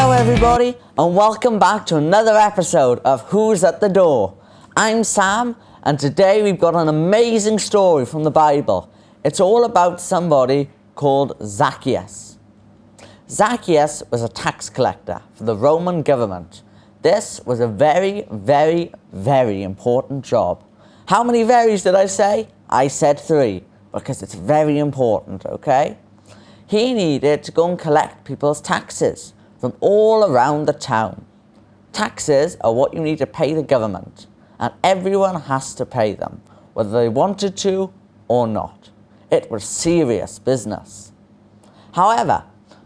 Hello everybody, and welcome back to another episode of Who's at the Door. I'm Sam, and today we've got an amazing story from the Bible. It's all about somebody called Zacchaeus. Zacchaeus was a tax collector for the Roman government. This was a very, very, very important job. How many veries did I say? I said 3, because it's very important, okay? He needed to go and collect people's taxes from all around the town. Taxes are what you need to pay the government, and everyone has to pay them, whether they wanted to or not. It was serious business. However,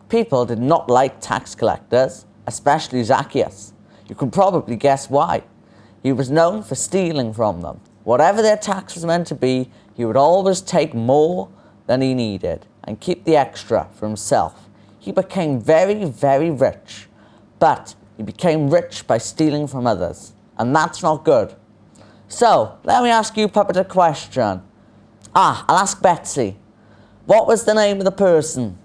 people did not like tax collectors, especially Zacchaeus. You can probably guess why. He was known for stealing from them. Whatever their tax was meant to be, he would always take more than he needed and keep the extra for himself. He became very, very rich, but he became rich by stealing from others, and that's not good. So, let me ask you, Puppet, a question. I'll ask Betsy. What was the name of the person?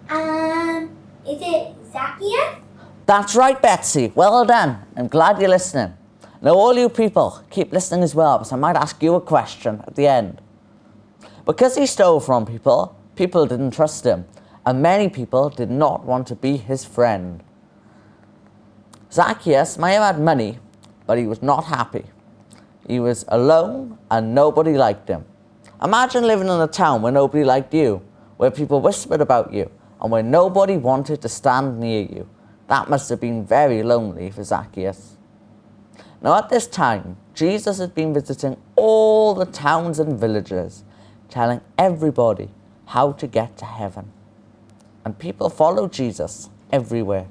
Is it Zacchaeus? That's right, Betsy. Well done. I'm glad you're listening. Now, all you people, keep listening as well, because I might ask you a question at the end. Because he stole from people, people didn't trust him, and many people did not want to be his friend. Zacchaeus may have had money, but he was not happy. He was alone, and nobody liked him. Imagine living in a town where nobody liked you, where people whispered about you, and where nobody wanted to stand near you. That must have been very lonely for Zacchaeus. Now at this time, Jesus had been visiting all the towns and villages, telling everybody how to get to heaven. And people followed Jesus everywhere,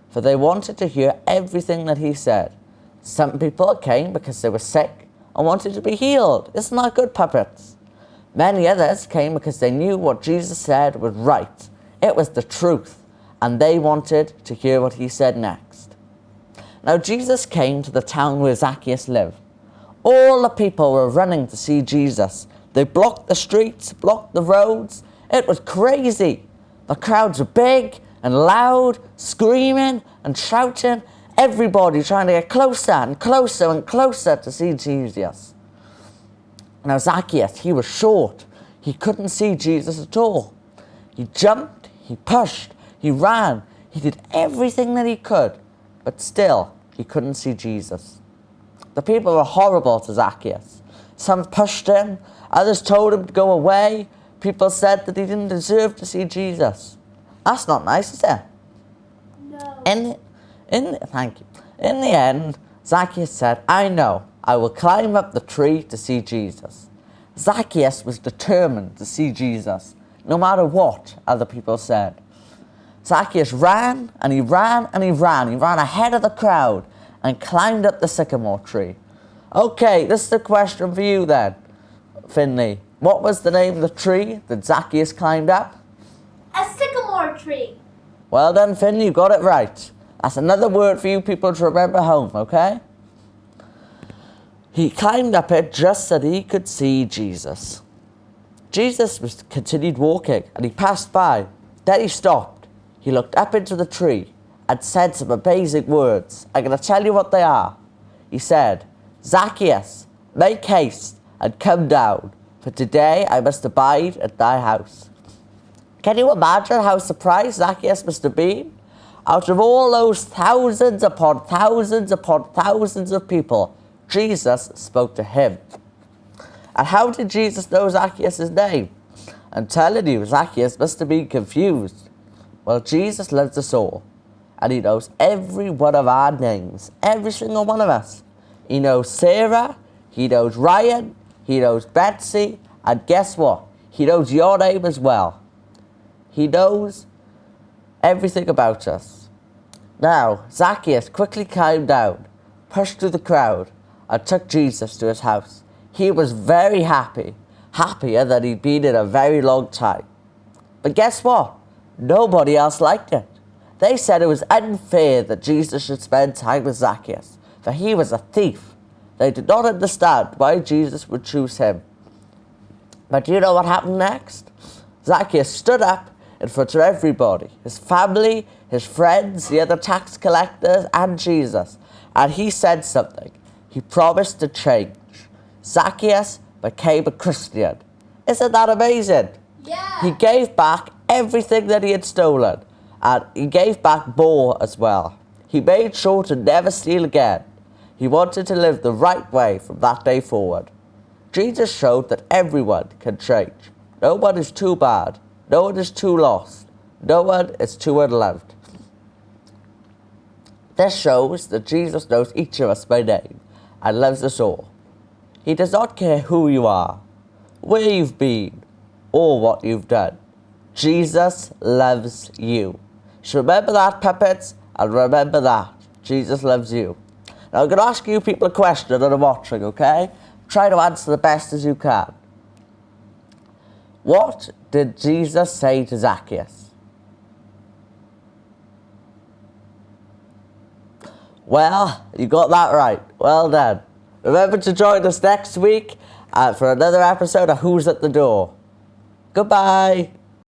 for they wanted to hear everything that he said. Some people came because they were sick and wanted to be healed. Isn't that good, puppets? Many others came because they knew what Jesus said was right. It was the truth, and they wanted to hear what he said next. Now Jesus came to the town where Zacchaeus lived. All the people were running to see Jesus. They blocked the streets, blocked the roads. It was crazy. The crowds were big and loud, screaming and shouting. Everybody trying to get closer and closer and closer to see Jesus. Now Zacchaeus, he was short. He couldn't see Jesus at all. He jumped, he pushed, he ran. He did everything that he could, but still he couldn't see Jesus. The people were horrible to Zacchaeus. Some pushed him, others told him to go away. People said that he didn't deserve to see Jesus. That's not nice, is it? No. Thank you. In the end, Zacchaeus said, I know, I will climb up the tree to see Jesus. Zacchaeus was determined to see Jesus, no matter what other people said. Zacchaeus ran, and he ran, and he ran. He ran ahead of the crowd and climbed up the sycamore tree. Okay, this is the question for you then, Finley. What was the name of the tree that Zacchaeus climbed up? A sycamore tree. Well done, Finley, you got it right. That's another word for you people to remember home, okay? He climbed up it just so that he could see Jesus. Jesus continued walking, and he passed by. Then he stopped. He looked up into the tree and said some amazing words. I'm going to tell you what they are. He said, Zacchaeus, make haste and come down, for today I must abide at thy house. Can you imagine how surprised Zacchaeus must have been? Out of all those thousands upon thousands upon thousands of people, Jesus spoke to him. And how did Jesus know Zacchaeus' name? I'm telling you, Zacchaeus must have been confused. Well, Jesus loves us all, and he knows every one of our names, every single one of us. He knows Sarah, he knows Ryan, he knows Betsy, and guess what? He knows your name as well. He knows everything about us. Now, Zacchaeus quickly climbed down, pushed through the crowd, and took Jesus to his house. He was very happy, happier than he'd been in a very long time. But guess what? Nobody else liked it. They said it was unfair that Jesus should spend time with Zacchaeus, for he was a thief. They did not understand why Jesus would choose him. But do you know what happened next? Zacchaeus stood up, in front of everybody, his family, his friends, the other tax collectors, and Jesus. And he said something. He promised to change. Zacchaeus became a Christian. Isn't that amazing? Yeah. He gave back everything that he had stolen, and he gave back more as well. He made sure to never steal again. He wanted to live the right way from that day forward. Jesus showed that everyone can change. No one is too bad. No one is too lost. No one is too unloved. This shows that Jesus knows each of us by name and loves us all. He does not care who you are, where you've been, or what you've done. Jesus loves you. So remember that, puppets, and remember that. Jesus loves you. Now I'm going to ask you people a question that are watching, okay? Try to answer the best as you can. What did Jesus say to Zacchaeus? Well, you got that right. Well done. Remember to join us next week for another episode of Who's at the Door. Goodbye.